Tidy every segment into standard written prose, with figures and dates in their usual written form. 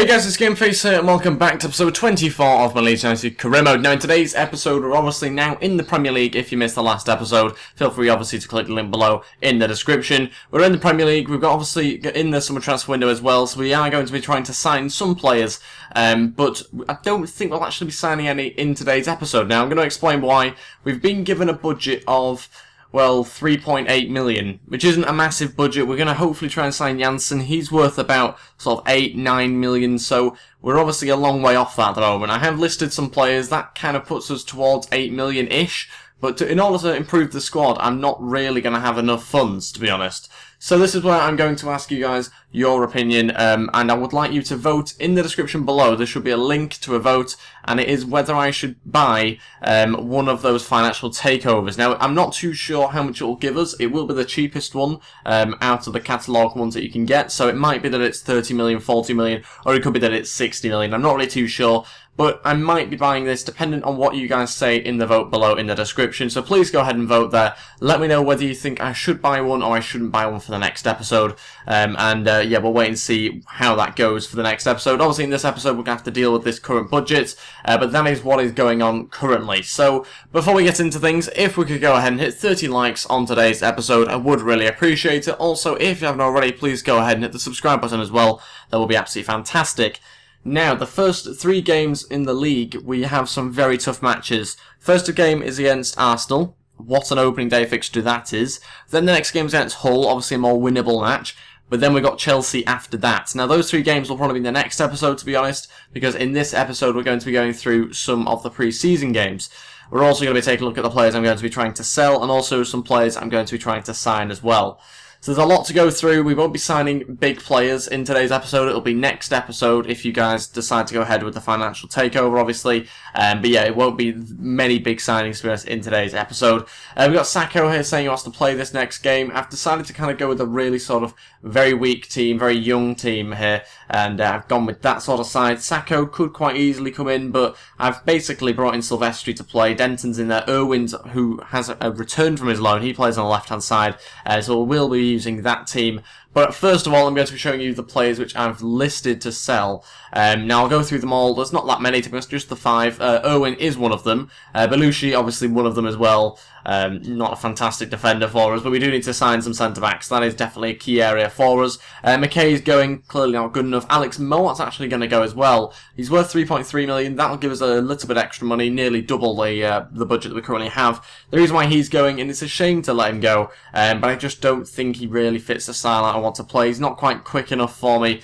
Hey guys, it's Gameface here and welcome back to episode 24 of my Leeds United career mode. Now in today's episode we're obviously now in the Premier League. If you missed the last episode, feel free obviously to click the link below in the description. We're in the Premier League, we've got obviously in the summer transfer window as well, so we are going to be trying to sign some players, but I don't think we'll actually be signing any in today's episode. Now I'm going to explain why. We've been given a budget of, well, 3.8 million, which isn't a massive budget. We're going to hopefully try and sign Janssen. He's worth about sort of 8-9 million, so we're obviously a long way off that at the moment. I have listed some players that kind of puts us towards 8 million-ish, but in order to improve the squad, I'm not really going to have enough funds, to be honest. So this is where I'm going to ask you guys your opinion, and I would like you to vote in the description below. There should be a link to a vote, and it is whether I should buy one of those financial takeovers. Now, I'm not too sure how much it will give us. It will be the cheapest one out of the catalogue ones that you can get, so it might be that it's 30 million, 40 million, or it could be that it's 60 million. I'm not really too sure. But I might be buying this dependent on what you guys say in the vote below in the description. So please go ahead and vote there. Let me know whether you think I should buy one or I shouldn't buy one for the next episode. Yeah, we'll wait and see how that goes for the next episode. Obviously in this episode we're going to have to deal with this current budget. But that is what is going on currently. So before we get into things, if we could go ahead and hit 30 likes on today's episode, I would really appreciate it. Also, if you haven't already, please go ahead and hit the subscribe button as well. That will be absolutely fantastic. Now, the first 3 games in the league, we have some very tough matches. First game is against Arsenal. What an opening day fixture that is. Then the next game is against Hull, obviously a more winnable match. But then we've got Chelsea after that. Now, those 3 games will probably be in the next episode, to be honest, because in this episode we're going to be going through some of the pre-season games. We're also going to be taking a look at the players I'm going to be trying to sell, and also some players I'm going to be trying to sign as well. So there's a lot to go through. We won't be signing big players in today's episode. It'll be next episode if you guys decide to go ahead with the financial takeover, obviously. But yeah, it won't be many big signings for us in today's episode. We've got Sacco here saying he wants to play this next game. I've decided to kind of go with a really sort of very weak team, very young team here. And I've gone with that sort of side. Sacco could quite easily come in, but I've basically brought in Silvestri to play. Denton's in there. Irwin's, who has returned from his loan. He plays on the left-hand side. So we'll be using that team. But first of all, I'm going to be showing you the players which I've listed to sell. Now, I'll go through them all. There's not that many, to be honest, just the 5. Irwin is one of them. Belushi, obviously, one of them as well. Not a fantastic defender for us, but we do need to sign some centre-backs. That is definitely a key area for us. McKay's going, clearly not good enough. Alex Mowat's actually going to go as well. He's worth 3.3 million. That'll give us a little bit extra money, nearly double the budget that we currently have. The reason why he's going, and it's a shame to let him go, but I just don't think he really fits the style I want to play. He's not quite quick enough for me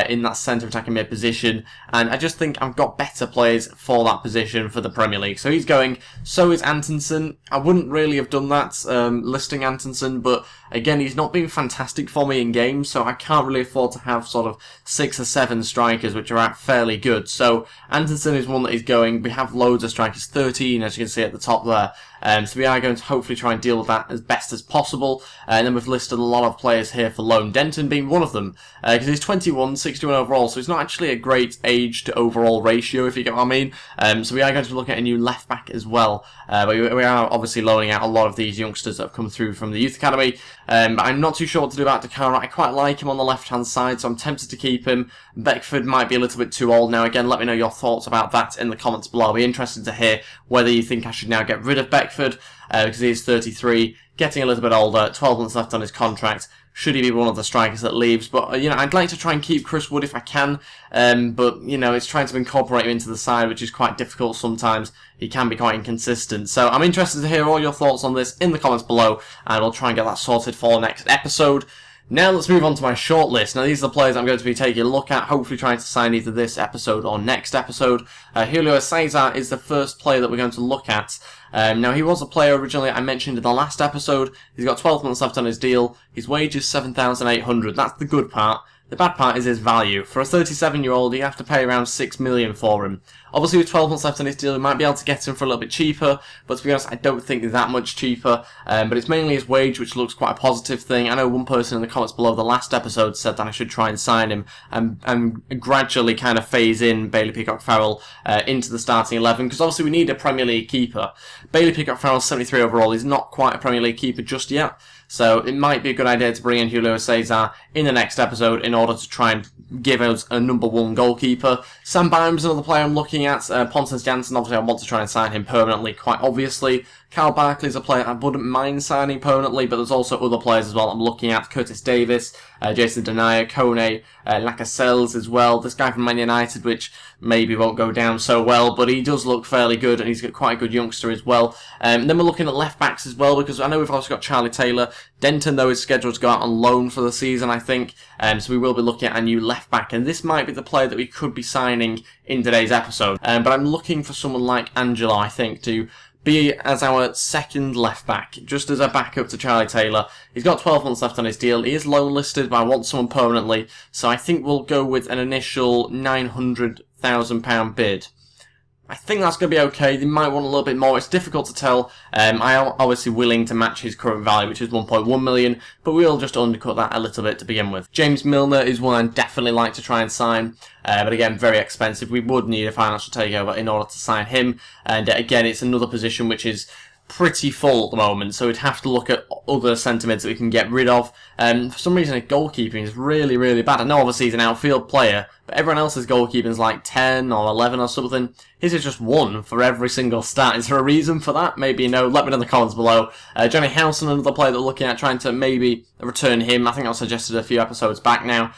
in that centre attacking mid position, and I just think I've got better players for that position for the Premier League. So he's going. So is Antonsen. I wouldn't really have done that listing Antonsen, but again, he's not been fantastic for me in games, so I can't really afford to have sort of 6 or 7 strikers which are fairly good. So Antonsen is one that is going. We have loads of strikers, 13 as you can see at the top there. So we are going to hopefully try and deal with that as best as possible. And then we've listed a lot of players here for loan, Denton being one of them, because he's 21, 61 overall, so it's not actually a great age to overall ratio, if you get what I mean. So we are going to be looking at a new left back as well. But we are obviously loaning out a lot of these youngsters that have come through from the youth academy. But I'm not too sure what to do about Dakara. I quite like him on the left-hand side, so I'm tempted to keep him. Beckford might be a little bit too old now. Again, let me know your thoughts about that in the comments below. I'll be interested to hear whether you think I should now get rid of Beckford, because he is 33, getting a little bit older, 12 months left on his contract. Should he be one of the strikers that leaves? But, you know, I'd like to try and keep Chris Wood if I can. But, you know, it's trying to incorporate him into the side, which is quite difficult sometimes. He can be quite inconsistent. So I'm interested to hear all your thoughts on this in the comments below, and I'll try and get that sorted for next episode. Now let's move on to my shortlist. Now these are the players I'm going to be taking a look at, hopefully trying to sign either this episode or next episode. Julio Cesar is the first player that we're going to look at. Now he was a player originally I mentioned in the last episode. He's got 12 months left on his deal. His wage is 7,800. That's the good part. The bad part is his value. For a 37-year-old, you have to pay around 6 million for him. Obviously, with 12 months left on his deal, we might be able to get him for a little bit cheaper, but to be honest, I don't think that much cheaper. But it's mainly his wage, which looks quite a positive thing. I know one person in the comments below the last episode said that I should try and sign him and gradually kind of phase in Bailey Peacock-Farrell into the starting 11, because obviously we need a Premier League keeper. Bailey Peacock-Farrell, 73 overall, is not quite a Premier League keeper just yet. So it might be a good idea to bring in Julio Cesar in the next episode in order to try and give us a number one goalkeeper. Sam Byram's another player I'm looking at. Pontus Jansson, obviously I want to try and sign him permanently, quite obviously. Kyle Barkley's a player I wouldn't mind signing permanently, but there's also other players as well I'm looking at. Curtis Davis, Jason Denayer, Kone, Lascelles as well. This guy from Man United, which maybe won't go down so well, but he does look fairly good, and he's got quite a good youngster as well. Then we're looking at left-backs as well, because I know we've also got Charlie Taylor. Denton, though, is scheduled to go out on loan for the season, I think, so we will be looking at a new left-back, and this might be the player that we could be signing in today's episode. But I'm looking for someone like Angelo, I think, to be as our second left-back, just as a backup to Charlie Taylor. He's got 12 months left on his deal. He is loan listed, but I want someone permanently, so I think we'll go with an initial £900,000 bid. I think that's going to be okay. They might want a little bit more. It's difficult to tell. I am obviously willing to match his current value, which is 1.1 million, but we'll just undercut that a little bit to begin with. James Milner is one I'd definitely like to try and sign, but again, very expensive. We would need a financial takeover in order to sign him, and again, it's another position which is pretty full at the moment, so we'd have to look at other centre mids that we can get rid of. For some reason, his goalkeeping is really, really bad. I know obviously he's an outfield player, but everyone else's goalkeeping is like 10 or 11 or something. His is just 1 for every single stat. Is there a reason for that? Maybe no. Let me know in the comments below. Johnny Howson, another player that we're looking at, trying to maybe return him. I think I was suggested a few episodes back now.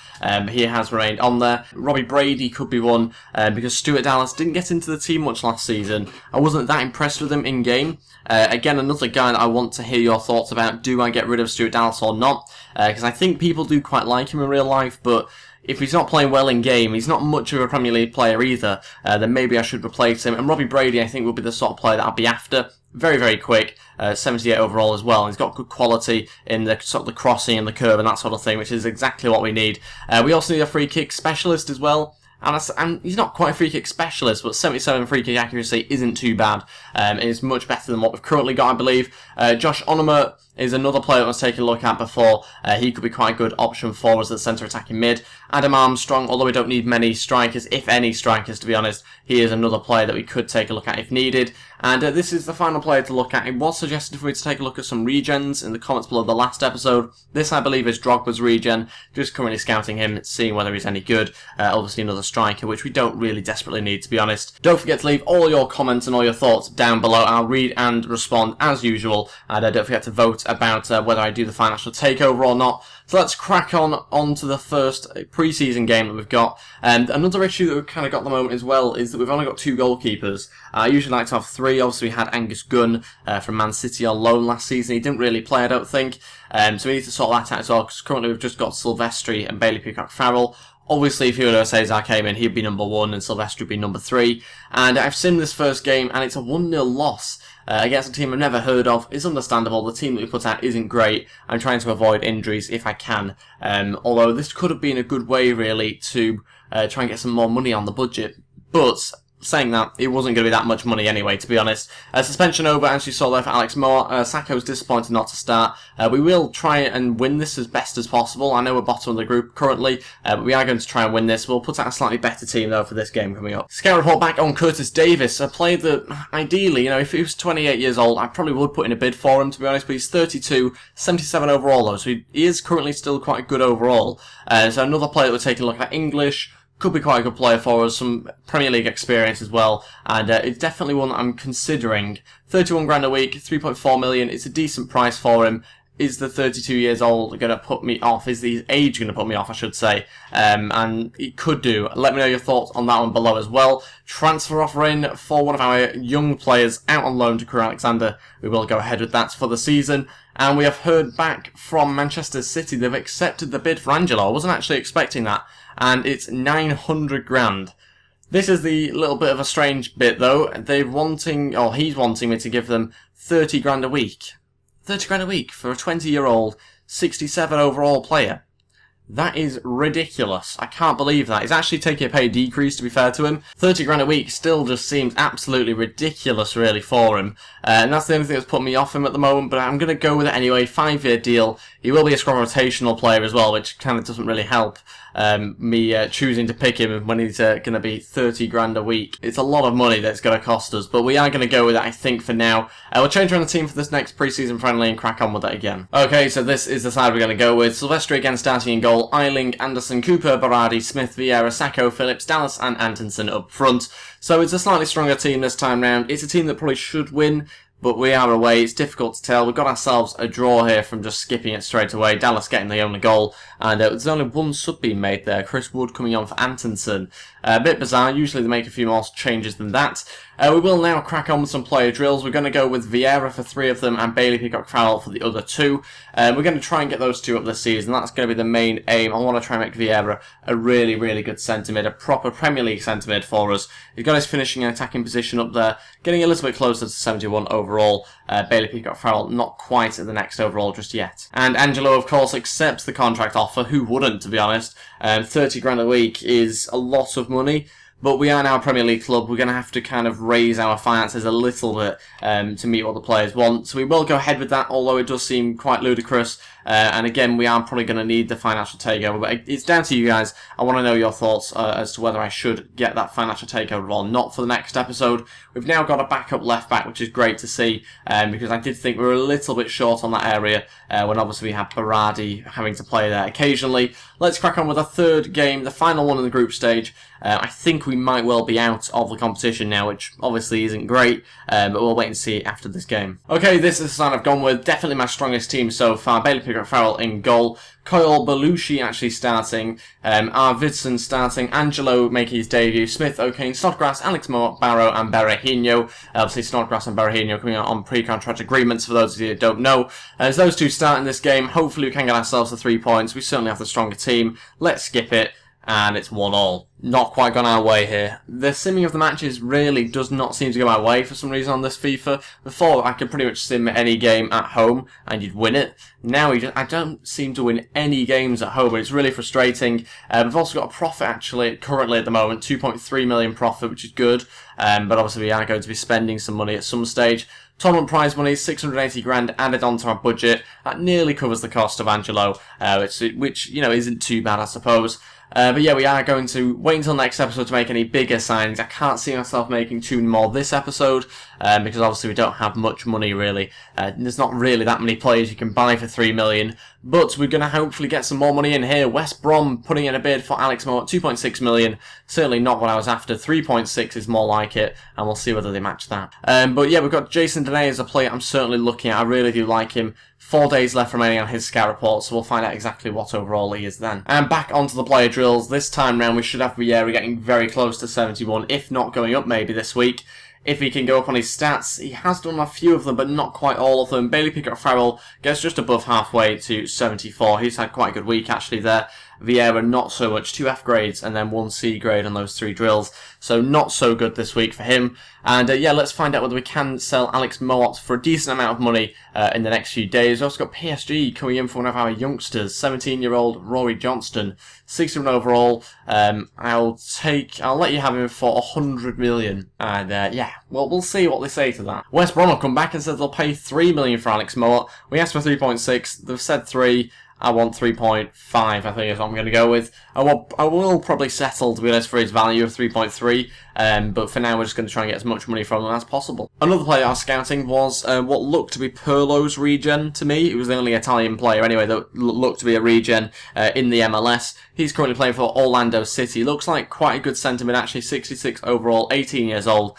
He has remained on there. Robbie Brady could be one, because Stuart Dallas didn't get into the team much last season. I wasn't that impressed with him in game. Again, another guy that I want to hear your thoughts about. Do I get rid of Stuart Dallas or not? Because I think people do quite like him in real life, but if he's not playing well in game, he's not much of a Premier League player either, then maybe I should replace him. And Robbie Brady, I think, will be the sort of player that I'll be after. Very, very quick, 78 overall as well. He's got good quality in the sort of the crossing and the curve and that sort of thing, which is exactly what we need. We also need a free kick specialist as well. And he's not quite a free kick specialist, but 77 free kick accuracy isn't too bad. It's much better than what we've currently got, I believe. Josh Onomah is another player that I was taking a look at before. He could be quite a good option for us at centre attacking mid. Adam Armstrong, although we don't need many strikers, if any strikers to be honest, he is another player that we could take a look at if needed. And this is the final player to look at. It was suggested for me to take a look at some regens in the comments below the last episode. This, I believe, is Drogba's regen. Just currently scouting him, seeing whether he's any good. Obviously another striker, which we don't really desperately need, to be honest. Don't forget to leave all your comments and all your thoughts down below. I'll read and respond as usual. And don't forget to vote about whether I do the financial takeover or not. So let's crack on to the first pre-season game that we've got. And another issue that we've kind of got at the moment as well is that we've only got 2 goalkeepers. I usually like to have 3. Obviously, we had Angus Gunn from Man City on loan last season. He didn't really play, I don't think. So we need to sort that out as well, because currently we've just got Silvestri and Bailey Peacock-Farrell. Obviously, if Julio Cesar came in, he'd be number 1 and Silvestri would be number 3. And I've seen this first game, and it's a 1-0 loss. Against a team I've never heard of. It's understandable. The team that we put out isn't great. I'm trying to avoid injuries if I can. Although this could have been a good way, really, to try and get some more money on the budget. But saying that, it wasn't going to be that much money anyway, to be honest. Suspension over, as you saw there, for Alex Moore. Sacco's disappointed not to start. We will try and win this as best as possible. I know we're bottom of the group currently, but we are going to try and win this. We'll put out a slightly better team, though, for this game coming up. Scout report back on Curtis Davis. A player that, ideally, if he was 28 years old, I probably would put in a bid for him, to be honest, but he's 32, 77 overall, though, so he is currently still quite good overall. So another player that we're taking a look at, English. Could be quite a good player for us, some Premier League experience as well, and it's definitely one that I'm considering. 31 grand a week, 3.4 million, it's a decent price for him. Is the 32 years old going to put me off? Is the age going to put me off, I should say? And it could do. Let me know your thoughts on that one below as well. Transfer offer in for one of our young players out on loan to Crewe Alexander. We will go ahead with that for the season. And we have heard back from Manchester City. They've accepted the bid for Angelo. I wasn't actually expecting that. And it's 900 grand. This is the little bit of a strange bit, though. He's wanting me to give them 30 grand a week. 30 grand a week for a 20-year-old, 67 overall player. That is ridiculous. I can't believe that. He's actually taking a pay decrease, to be fair to him. 30 grand a week still just seems absolutely ridiculous, really, for him. And that's the only thing that's put me off him at the moment, but I'm going to go with it anyway. 5-year deal. He will be a squad rotational player as well, which kind of doesn't really help. me choosing to pick him when he's going to be 30 grand a week. It's a lot of money that's going to cost us, but we are going to go with it, I think, for now. We'll change around the team for this next pre-season friendly and crack on with it again. Okay, so this is the side we're going to go with. Silvestri again starting in goal. Eiling, Anderson, Cooper, Berardi, Smith, Vieira, Sacco, Phillips, Dallas and Antonsen up front. So it's a slightly stronger team this time round. It's a team that probably should win, but we are away. It's difficult to tell. We've got ourselves a draw here from just skipping it straight away. Dallas getting the only goal, and there's only one sub being made there. Chris Wood coming on for Antonsen. A bit bizarre. Usually they make a few more changes than that. We will now crack on with some player drills. We're going to go with Vieira for 3 of them and Bailey Peacock-Farrell for the other 2. We're going to try and get those 2 up this season. That's going to be the main aim. I want to try and make Vieira a really, really good centre mid, a proper Premier League centre mid for us. He's got his finishing and attacking position up there, getting a little bit closer to 71 overall. Bailey Peacock-Farrell not quite at the next overall just yet. And Angelo, of course, accepts the contract offer. Who wouldn't, to be honest? 30 grand a week is a lot of money. But we are now a Premier League club. We're going to have to kind of raise our finances a little bit to meet what the players want. So we will go ahead with that, although it does seem quite ludicrous. And again, we are probably going to need the financial takeover. But it's down to you guys. I want to know your thoughts as to whether I should get that financial takeover or not for the next episode. We've now got a backup left back, which is great to see, because I did think we were a little bit short on that area when obviously we have Berardi having to play there occasionally. Let's crack on with a third game, the final one in the group stage. I think we might well be out of the competition now, which obviously isn't great, but we'll wait and see after this game. Okay, this is the side I've gone with. Definitely my strongest team so far. Bailey Peacock-Farrell in goal. Coyle Belushi actually starting. Arvidsson starting. Angelo making his debut. Smith, O'Kane, Snodgrass, Alex Moore, Barrow and Berahino. Obviously Snodgrass and Berahino coming out on pre-contract agreements for those of you that don't know. As those two start in this game, hopefully we can get ourselves the 3 points. We certainly have the stronger team. Let's skip it. And it's 1-1. Not quite gone our way here. The simming of the matches really does not seem to go our way for some reason on this FIFA. Before, I could pretty much sim any game at home and you'd win it. Now, I don't seem to win any games at home, and it's really frustrating. We've also got a profit, actually, currently at the moment, 2.3 million profit, which is good. But obviously, we are going to be spending some money at some stage. Tournament prize money, 680 grand added onto our budget. That nearly covers the cost of Angelo, which you know, isn't too bad, I suppose. But yeah, we are going to wait until next episode to make any bigger signings. I can't see myself making 2 more this episode, because obviously we don't have much money really. There's not really that many players you can buy for 3 million, but we're going to hopefully get some more money in here. West Brom putting in a bid for Alex Moore at 2.6 million. Certainly not what I was after. 3.6 is more like it, and we'll see whether they match that. But yeah, we've got Jason Denaye as a player I'm certainly looking at. I really do like him. 4 days left remaining on his scout report, so we'll find out exactly what overall he is then. And back onto the player drills. This time round, we should have Vieira getting very close to 71, if not going up maybe this week. If he can go up on his stats, he has done a few of them, but not quite all of them. Bailey Peacock-Farrell gets just above halfway to 74. He's had quite a good week actually there. Vieira not so much, 2 F grades and then 1 C grade on those 3 drills. So not so good this week for him. And yeah, let's find out whether we can sell Alex Moat for a decent amount of money in the next few days. We've also got PSG coming in for one of our youngsters, 17-year-old Rory Johnston, 61 overall. I'll let you have him for 100 million. And yeah, well, we'll see what they say to that. West Brom will come back and said they'll pay 3 million for Alex Moat. We asked for 3.6. They've said 3. I want 3.5, I think is what I'm going to go with. I will probably settle, to be honest, for his value of 3.3, but for now we're just going to try and get as much money from him as possible. Another player I was scouting was what looked to be Pirlo's regen to me. It was the only Italian player anyway that looked to be a regen in the MLS. He's currently playing for Orlando City. Looks like quite a good centre-mid, actually, 66 overall, 18 years old,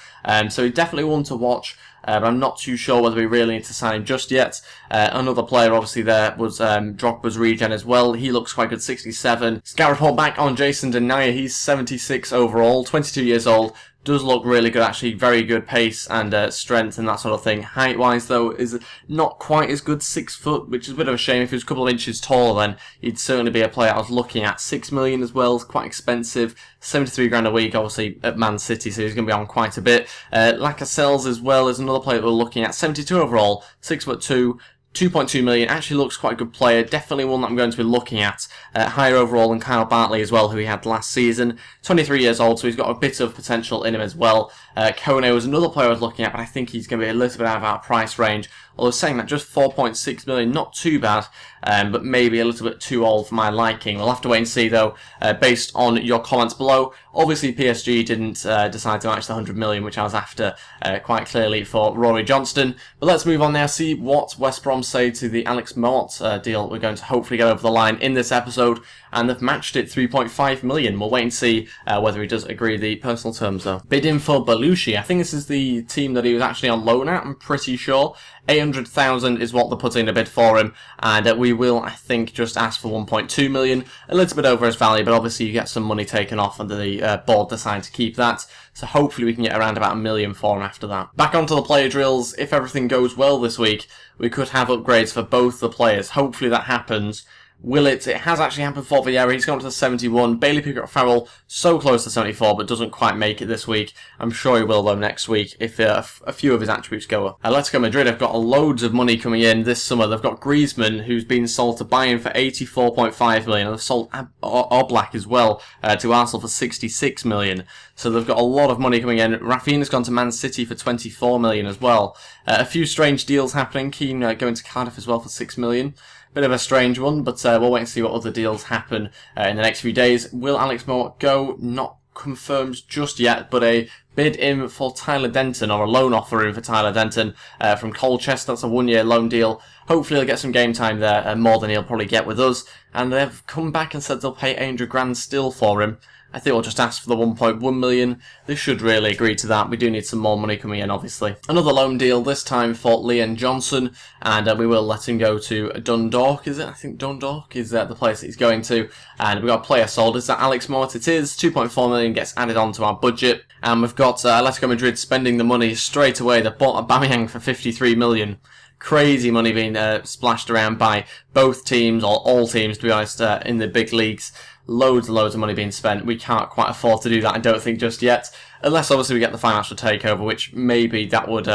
so he's definitely one to watch. But I'm not too sure whether we really need to sign him just yet. Another player obviously there was Drogba's regen as well. He looks quite good, 67. Scout report back on Jason Denaye. He's 76 overall, 22 years old. Does look really good actually, very good pace and strength and that sort of thing. Height wise though is not quite as good, 6 foot, which is a bit of a shame. If he was a couple of inches taller then he'd certainly be a player I was looking at. 6 million as well, is quite expensive. 73 grand a week obviously at Man City, so he's going to be on quite a bit. Lascelles as well is another player that we're looking at, 72 overall, 6'2", 2.2 million, actually looks quite a good player, definitely one that I'm going to be looking at. Higher overall than Kyle Bartley as well, who he had last season. 23 years old, so he's got a bit of potential in him as well. Kone was another player I was looking at, but I think he's going to be a little bit out of our price range. Although saying that, just 4.6 million, not too bad, but maybe a little bit too old for my liking. We'll have to wait and see though, based on your comments below. Obviously PSG didn't decide to match the 100 million, which I was after quite clearly for Rory Johnston. But let's move on now, see what West Brom say to the Alex Mort deal we're going to hopefully get over the line in this episode. And they've matched it 3.5 million. We'll wait and see whether he does agree the personal terms though. Bidding for Belushi. I think this is the team that he was actually on loan at, I'm pretty sure. 800,000 is what they're putting a bid for him, and we will, I think, just ask for 1.2 million, a little bit over his value, but obviously you get some money taken off and the board decide to keep that, so hopefully we can get around about $1 million for him after that. Back onto the player drills. If everything goes well this week, we could have upgrades for both the players. Hopefully that happens. Will it? It has actually happened for Vieira. He's gone to 71. Bailey Pickett-Farrell, so close to 74, but doesn't quite make it this week. I'm sure he will, though, next week, if a few of his attributes go up. Atletico Madrid have got loads of money coming in this summer. They've got Griezmann, who's been sold to Bayern for 84.5 million. And they've sold Oblak as well to Arsenal for 66 million. So they've got a lot of money coming in. Rafinha's gone to Man City for 24 million as well. A few strange deals happening. Keane going to Cardiff as well for 6 million. Bit of a strange one, but we'll wait and see what other deals happen in the next few days. Will Alex Mort go? Not confirmed just yet, but a bid in for Tyler Denton, or a loan offer in for Tyler Denton from Colchester. That's a one-year loan deal. Hopefully he'll get some game time there, more than he'll probably get with us. And they've come back and said they'll pay 800 grand still for him. I think we'll just ask for the 1.1 million. They should really agree to that. We do need some more money coming in, obviously. Another loan deal, this time for Leon Johnson, and we will let him go to Dundalk, is it? I think Dundalk is the place that he's going to. And we've got a player sold. Is that Alex Mort? It is. 2.4 million gets added on to our budget. And we've got Atletico Madrid spending the money straight away. They bought Aubameyang for 53 million. Crazy money being splashed around by both teams, or all teams, to be honest, in the big leagues. Loads and loads of money being spent. We can't quite afford to do that, I don't think, just yet. Unless, obviously, we get the financial takeover, which maybe that would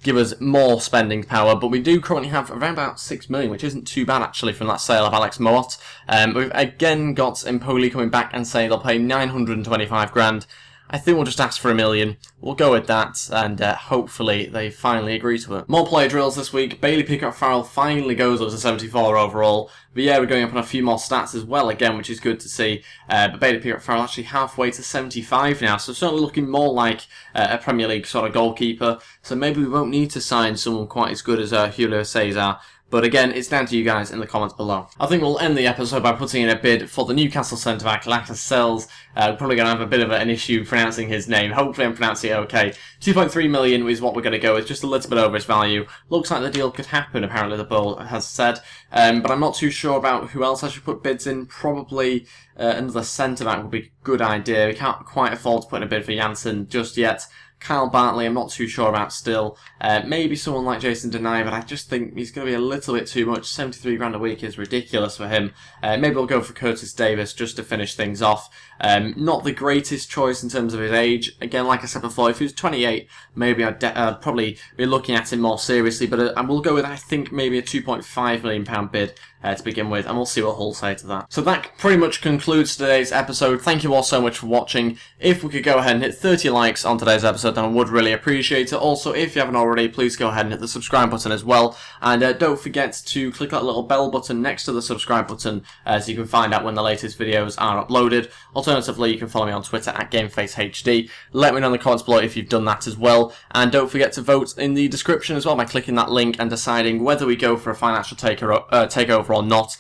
give us more spending power. But we do currently have around about 6 million, which isn't too bad, actually, from that sale of Alex Mort. We've again got Empoli coming back and saying they'll pay 925 grand. I think we'll just ask for $1 million. We'll go with that, and hopefully they finally agree to it. More player drills this week. Bailey Pickett-Farrell finally goes up to 74 overall. But yeah, we're going up on a few more stats as well, again, which is good to see. But Bailey Pickett-Farrell actually halfway to 75 now, so certainly looking more like a Premier League sort of goalkeeper. So maybe we won't need to sign someone quite as good as Julio Cesar. But again, it's down to you guys in the comments below. I think we'll end the episode by putting in a bid for the Newcastle centre-back, Lascelles. Probably going to have a bit of an issue pronouncing his name. Hopefully I'm pronouncing it okay. 2.3 million is what we're going to go with, just a little bit over his value. Looks like the deal could happen, apparently the bull has said. But I'm not too sure about who else I should put bids in. Probably another centre-back would be a good idea. We can't quite afford to put in a bid for Janssen just yet. Kyle Bartley, I'm not too sure about still. Maybe someone like Jason Denayer, but I just think he's going to be a little bit too much. 73 grand a week is ridiculous for him. Maybe we'll go for Curtis Davis just to finish things off. Not the greatest choice in terms of his age. Again, like I said before, if he was 28, maybe I'd probably be looking at him more seriously. But I will go with, I think, maybe a £2.5 million bid to begin with, and we'll see what Hull say to that. So that pretty much concludes today's episode. Thank you all so much for watching. If we could go ahead and hit 30 likes on today's episode, then I would really appreciate it. Also, if you haven't already, please go ahead and hit the subscribe button as well. And don't forget to click that little bell button next to the subscribe button so you can find out when the latest videos are uploaded. Alternatively, you can follow me on Twitter at GameFaceHD. Let me know in the comments below if you've done that as well. And don't forget to vote in the description as well by clicking that link and deciding whether we go for a financial takeover or not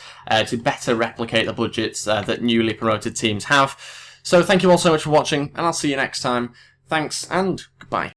to better replicate the budgets that newly promoted teams have. So thank you all so much for watching, and I'll see you next time. Thanks, and goodbye.